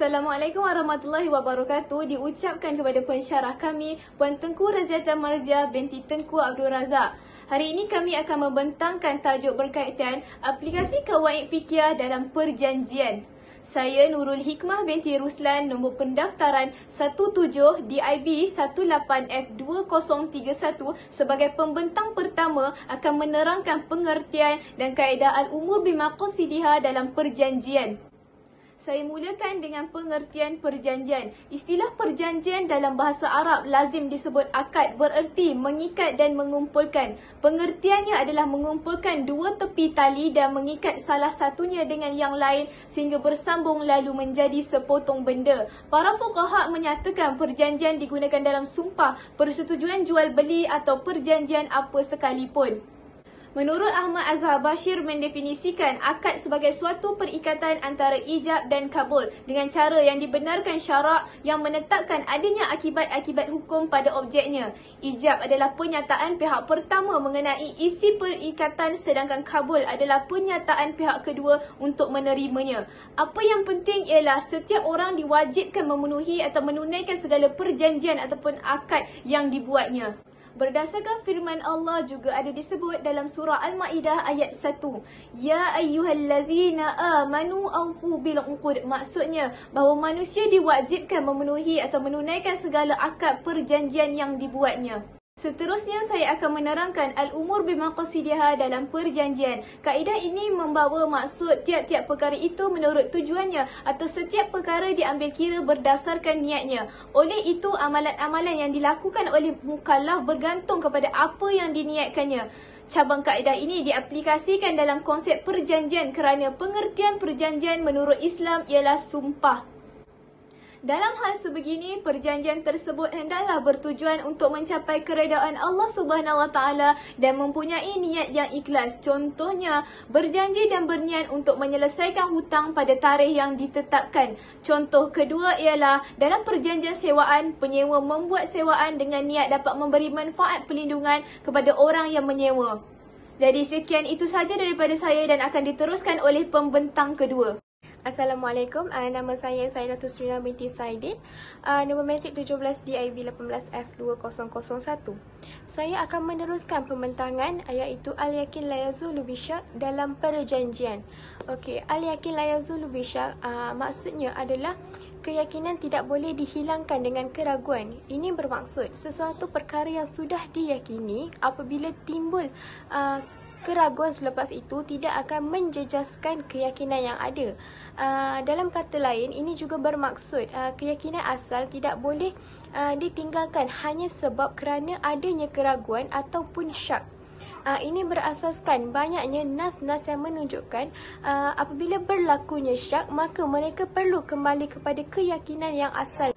Assalamualaikum warahmatullahi wabarakatuh. Diucapkan kepada pensyarah kami, Puan Tengku Raziata Marzia binti Tengku Abdul Razak. Hari ini kami akan membentangkan tajuk berkaitan aplikasi kawaid fiqhiyah dalam perjanjian. Saya Nurul Hikmah binti Ruslan, nombor pendaftaran 17 DIB 18F2031 sebagai pembentang pertama akan menerangkan pengertian dan kaedah al-umur bimaqasidihha dalam perjanjian. Saya mulakan dengan pengertian perjanjian. Istilah perjanjian dalam bahasa Arab lazim disebut akad, bererti mengikat dan mengumpulkan. Pengertiannya adalah mengumpulkan dua tepi tali dan mengikat salah satunya dengan yang lain sehingga bersambung lalu menjadi sepotong benda. Para fuqaha menyatakan perjanjian digunakan dalam sumpah, persetujuan jual beli atau perjanjian apa sekalipun. Menurut Ahmad Azhar Bashir mendefinisikan akad sebagai suatu perikatan antara ijab dan kabul dengan cara yang dibenarkan syarak yang menetapkan adanya akibat-akibat hukum pada objeknya. Ijab adalah pernyataan pihak pertama mengenai isi perikatan sedangkan kabul adalah pernyataan pihak kedua untuk menerimanya. Apa yang penting ialah setiap orang diwajibkan memenuhi atau menunaikan segala perjanjian ataupun akad yang dibuatnya. Berdasarkan firman Allah juga ada disebut dalam surah Al-Ma'idah ayat 1. Ya ayyuhallazina amanu awfu bil uqud. Maksudnya bahawa manusia diwajibkan memenuhi atau menunaikan segala akad perjanjian yang dibuatnya. Seterusnya saya akan menerangkan al-umur bimaqasidihha dalam perjanjian. Kaedah ini membawa maksud tiap-tiap perkara itu menurut tujuannya atau setiap perkara diambil kira berdasarkan niatnya. Oleh itu amalan-amalan yang dilakukan oleh mukallaf bergantung kepada apa yang diniatkannya. Cabang kaedah ini diaplikasikan dalam konsep perjanjian kerana pengertian perjanjian menurut Islam ialah sumpah. Dalam hal sebegini, perjanjian tersebut hendaklah bertujuan untuk mencapai keredaan Allah Subhanahu Wa Taala dan mempunyai niat yang ikhlas. Contohnya, berjanji dan berniat untuk menyelesaikan hutang pada tarikh yang ditetapkan. Contoh kedua ialah dalam perjanjian sewaan, penyewa membuat sewaan dengan niat dapat memberi manfaat perlindungan kepada orang yang menyewa. Jadi sekian itu saja daripada saya dan akan diteruskan oleh pembentang kedua. Assalamualaikum, nama saya Saidatul Srina binti Saidin, nombor metrik 17 DIB 18F2001. Saya akan meneruskan pembentangan iaitu al-yakin la yazulu bisyak dalam perjanjian. Okey, al-yakin la yazulu bisyak maksudnya adalah keyakinan tidak boleh dihilangkan dengan keraguan. Ini bermaksud sesuatu perkara yang sudah diyakini apabila timbul keraguan selepas itu tidak akan menjejaskan keyakinan yang ada. Dalam kata lain, ini juga bermaksud keyakinan asal tidak boleh ditinggalkan hanya sebab kerana adanya keraguan ataupun syak. Ini berasaskan banyaknya nas-nas yang menunjukkan apabila berlakunya syak, maka mereka perlu kembali kepada keyakinan yang asal.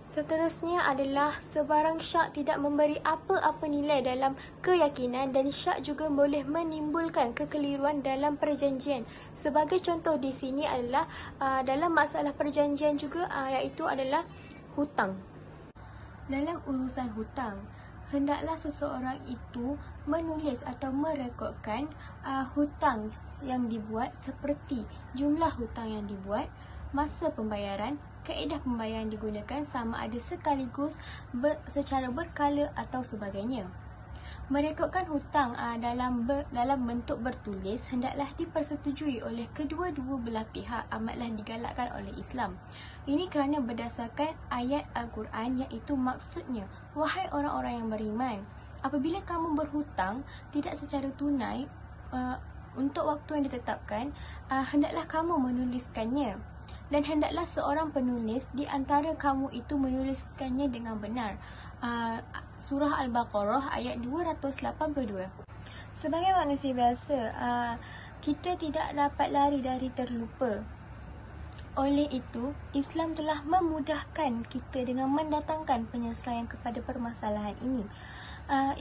Seterusnya adalah sebarang syak tidak memberi apa-apa nilai dalam keyakinan dan syak juga boleh menimbulkan kekeliruan dalam perjanjian. Sebagai contoh di sini adalah dalam masalah perjanjian juga iaitu adalah hutang. Dalam urusan hutang, hendaklah seseorang itu menulis atau merekodkan hutang yang dibuat seperti jumlah hutang yang dibuat, masa pembayaran, kaedah pembayaran digunakan sama ada sekaligus secara berkala atau sebagainya. Merekodkan hutang dalam bentuk bertulis hendaklah dipersetujui oleh kedua-dua belah pihak, amatlah digalakkan oleh Islam. Ini kerana berdasarkan ayat Al-Quran iaitu maksudnya, wahai orang-orang yang beriman, apabila kamu berhutang tidak secara tunai untuk waktu yang ditetapkan, hendaklah kamu menuliskannya. Dan hendaklah seorang penulis di antara kamu itu menuliskannya dengan benar. Surah Al-Baqarah ayat 282. Sebagai manusia biasa, kita tidak dapat lari dari terlupa. Oleh itu, Islam telah memudahkan kita dengan mendatangkan penyelesaian kepada permasalahan ini.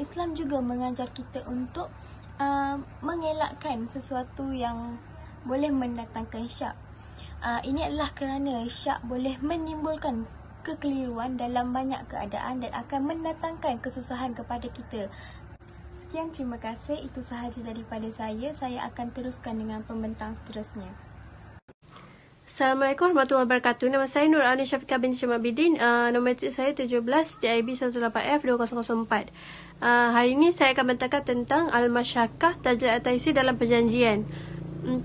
Islam juga mengajar kita untuk mengelakkan sesuatu yang boleh mendatangkan syak. Ini adalah kerana syak boleh menimbulkan kekeliruan dalam banyak keadaan dan akan mendatangkan kesusahan kepada kita. Sekian, terima kasih. Itu sahaja daripada saya. Saya akan teruskan dengan pembentang seterusnya. Assalamualaikum warahmatullahi wabarakatuh. Nama saya Nur Ani Syafiqah binti Syamabidin. Nombor cek saya 17 JIB 18F 2004. Hari ini saya akan bentangkan tentang Al-Masyaqqah Tajrid At-Taysir dalam perjanjian.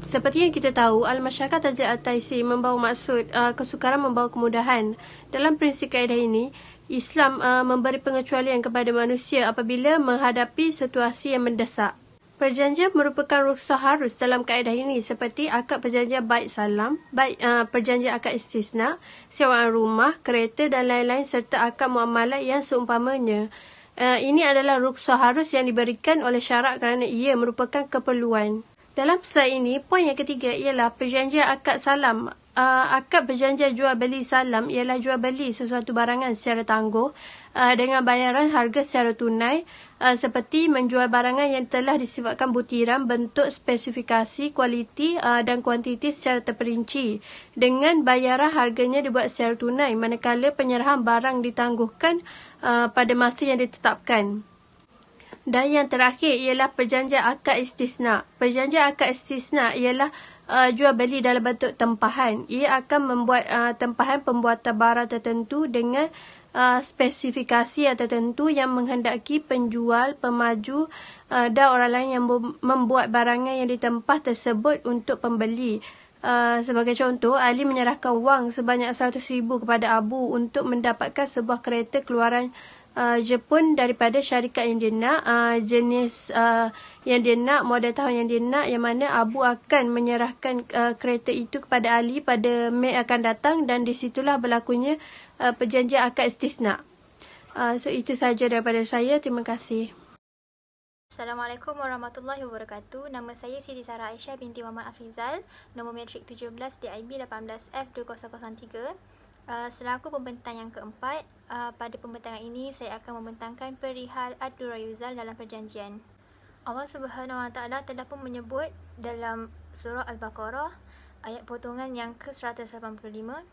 Seperti yang kita tahu, Al-Masyaqqah Tajrid At-Taysir membawa maksud kesukaran membawa kemudahan. Dalam prinsip kaedah ini, Islam memberi pengecualian kepada manusia apabila menghadapi situasi yang mendesak. Perjanjian merupakan rukhsah harus dalam kaedah ini seperti akad perjanjian baik salam, baik perjanjian akad istisna, sewaan rumah, kereta dan lain-lain serta akad muamalah yang seumpamanya. Ini adalah rukhsah harus yang diberikan oleh syarak kerana ia merupakan keperluan. Dalam slide ini, poin yang ketiga ialah perjanjian akad salam. Akad perjanjian jual beli salam ialah jual beli sesuatu barangan secara tangguh dengan bayaran harga secara tunai seperti menjual barangan yang telah disifatkan butiran, bentuk, spesifikasi, kualiti dan kuantiti secara terperinci dengan bayaran harganya dibuat secara tunai manakala penyerahan barang ditangguhkan pada masa yang ditetapkan. Dan yang terakhir ialah perjanjian akad istisna. Perjanjian akad istisna ialah jual beli dalam bentuk tempahan. Ia akan membuat tempahan pembuatan barang tertentu dengan spesifikasi yang tertentu yang menghendaki penjual, pemaju dan orang lain yang membuat barangan yang ditempah tersebut untuk pembeli. Sebagai contoh, Ali menyerahkan wang sebanyak 100,000 kepada Abu untuk mendapatkan sebuah kereta keluaran Jepun daripada syarikat yang dia nak, jenis yang dia nak, model tahun yang dia nak, yang mana Abu akan menyerahkan kereta itu kepada Ali pada Mei akan datang dan di situlah berlakunya perjanjian akad istisna. So itu sahaja daripada saya. Terima kasih. Assalamualaikum warahmatullahi wabarakatuh. Nama saya Siti Sarah Aisyah binti Muhammad Afrizal. Nombor matrik 17 DIB 18F 2003. Selaku pembentang yang keempat, pada pembentangan ini saya akan membentangkan perihal ad-durar yuzal dalam perjanjian. Allah Subhanahu Wa Taala telah pun menyebut dalam surah Al-Baqarah ayat potongan yang ke-185,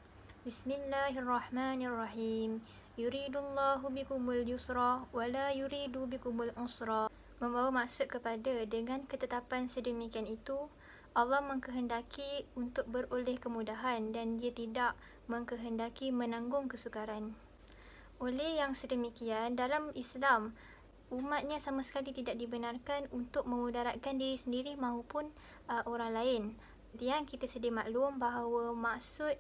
Bismillahirrahmanirrahim. Yuridullahu bikumul yusra wa la yuridu bikumul usra. Membawa maksud kepada dengan ketetapan sedemikian itu Allah mengkehendaki untuk beroleh kemudahan dan dia tidak mengkehendaki menanggung kesukaran. Oleh yang sedemikian, dalam Islam, umatnya sama sekali tidak dibenarkan untuk memudaratkan diri sendiri maupun orang lain. Yang kita sedia maklum bahawa maksud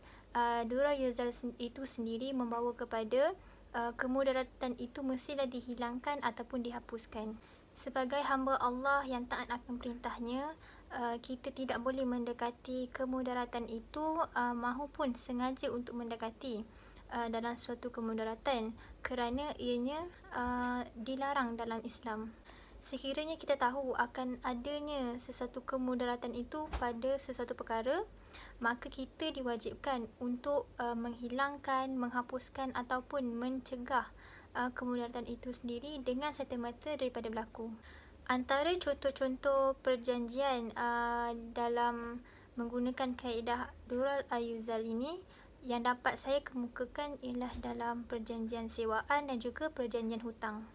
durar yuzal itu sendiri membawa kepada kemudaratan itu mestilah dihilangkan ataupun dihapuskan. Sebagai hamba Allah yang taat akan perintahnya, kita tidak boleh mendekati kemudaratan itu maupun sengaja untuk mendekati dalam suatu kemudaratan kerana ianya dilarang dalam Islam. Sekiranya kita tahu akan adanya sesuatu kemudaratan itu pada sesuatu perkara, maka kita diwajibkan untuk menghilangkan, menghapuskan ataupun mencegah kemudaratan itu sendiri dengan serta-merta daripada berlaku. Antara contoh-contoh perjanjian dalam menggunakan kaedah durar al-yuzal ini yang dapat saya kemukakan ialah dalam perjanjian sewaan dan juga perjanjian hutang.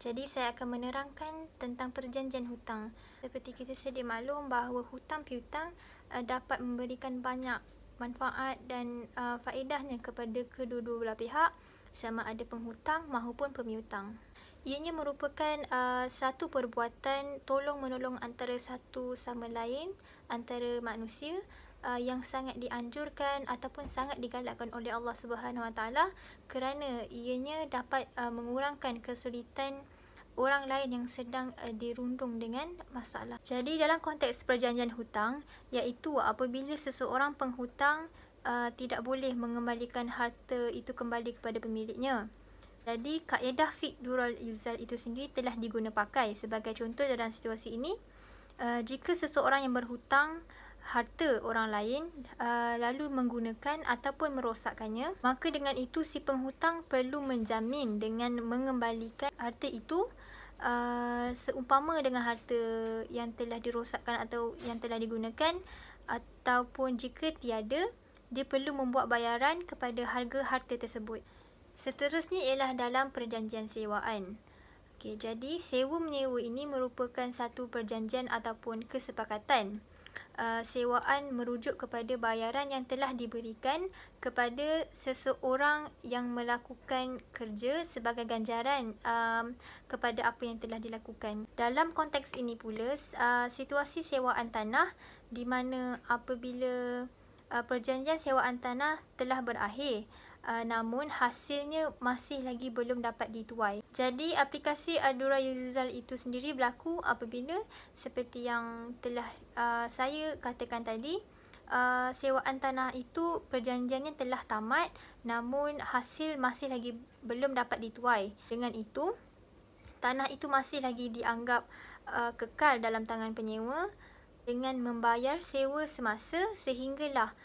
Jadi saya akan menerangkan tentang perjanjian hutang. Seperti kita sedia maklum bahawa hutang piutang dapat memberikan banyak manfaat dan faedahnya kepada kedua-dua belah pihak, sama ada penghutang maupun pemiutang. Ianya merupakan satu perbuatan tolong-menolong antara satu sama lain, antara manusia yang sangat dianjurkan ataupun sangat digalakkan oleh Allah Subhanahu Wa Taala kerana ianya dapat mengurangkan kesulitan orang lain yang sedang dirundung dengan masalah. Jadi dalam konteks perjanjian hutang, iaitu apabila seseorang penghutang tidak boleh mengembalikan harta itu kembali kepada pemiliknya. Jadi kaedah fiqh durar yuzal itu sendiri telah diguna pakai. Sebagai contoh dalam situasi ini, jika seseorang yang berhutang harta orang lain lalu menggunakan ataupun merosakkannya, maka dengan itu si penghutang perlu menjamin dengan mengembalikan harta itu seumpama dengan harta yang telah dirosakkan atau yang telah digunakan, ataupun jika tiada, dia perlu membuat bayaran kepada harga harta tersebut. Seterusnya ialah dalam perjanjian sewaan. Okey, jadi sewa menyewa ini merupakan satu perjanjian ataupun kesepakatan. sewaan merujuk kepada bayaran yang telah diberikan kepada seseorang yang melakukan kerja sebagai ganjaran kepada apa yang telah dilakukan. Dalam konteks ini pula, situasi sewaan tanah di mana apabila perjanjian sewaan tanah telah berakhir, namun hasilnya masih lagi belum dapat dituai. Jadi aplikasi Adura Yuzal itu sendiri berlaku apabila seperti yang telah saya katakan tadi, sewaan tanah itu perjanjiannya telah tamat namun hasil masih lagi belum dapat dituai. Dengan itu, tanah itu masih lagi dianggap kekal dalam tangan penyewa dengan membayar sewa semasa sehinggalah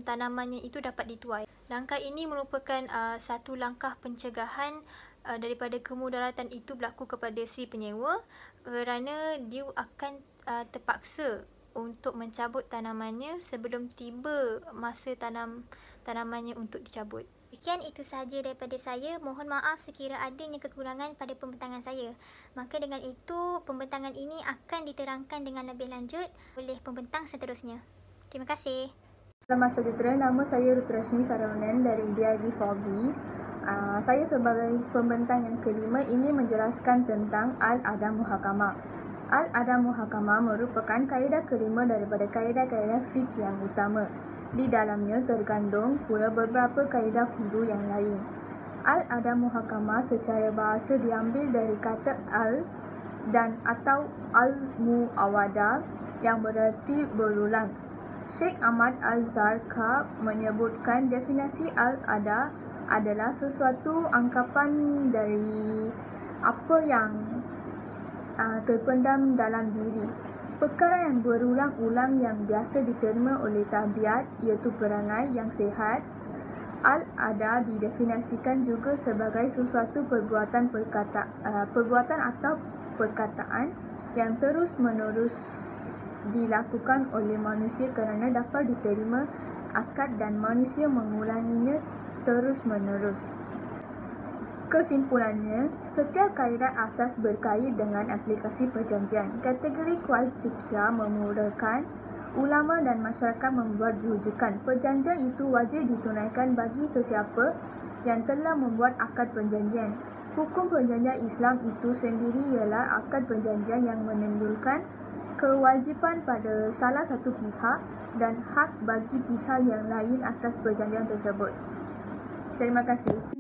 tanamannya itu dapat dituai. Langkah ini merupakan satu langkah pencegahan daripada kemudaratan itu berlaku kepada si penyewa kerana dia akan terpaksa untuk mencabut tanamannya sebelum tiba masa tanamannya untuk dicabut. Sekian itu sahaja daripada saya. Mohon maaf sekiranya adanya kekurangan pada pembentangan saya. Maka dengan itu, pembentangan ini akan diterangkan dengan lebih lanjut oleh pembentang seterusnya. Terima kasih. Selamat sejahtera, nama saya Rutrashni Saravanan dari DIB 4B. Saya sebagai pembentang yang kelima ini menjelaskan tentang Al-Ada Muhakamah. Al-Ada Muhakamah merupakan kaedah kelima daripada kaedah-kaedah fiqh yang utama. Di dalamnya terkandung pula beberapa kaedah fudu yang lain. Al-Ada Muhakamah secara bahasa diambil dari kata al dan atau al-mu'awada yang berarti berulang. Sheikh Ahmad Al-Zarqa menyebutkan definisi Al-Ada adalah sesuatu angkapan dari apa yang terpendam dalam diri. Perkara yang berulang-ulang yang biasa diterima oleh tabiat iaitu perangai yang sihat. Al-Ada didefinisikan juga sebagai sesuatu perbuatan atau perkataan yang terus-menerus dilakukan oleh manusia kerana dapat diterima akad dan manusia mengulanginya terus-menerus. Kesimpulannya, setiap kaedah asas berkait dengan aplikasi perjanjian. Kategori kuaid fiqhiyah memudahkan ulama dan masyarakat membuat rujukan. Perjanjian itu wajib ditunaikan bagi sesiapa yang telah membuat akad perjanjian. Hukum perjanjian Islam itu sendiri ialah akad perjanjian yang menimbulkan kewajipan pada salah satu pihak dan hak bagi pihak yang lain atas perjanjian tersebut. Terima kasih.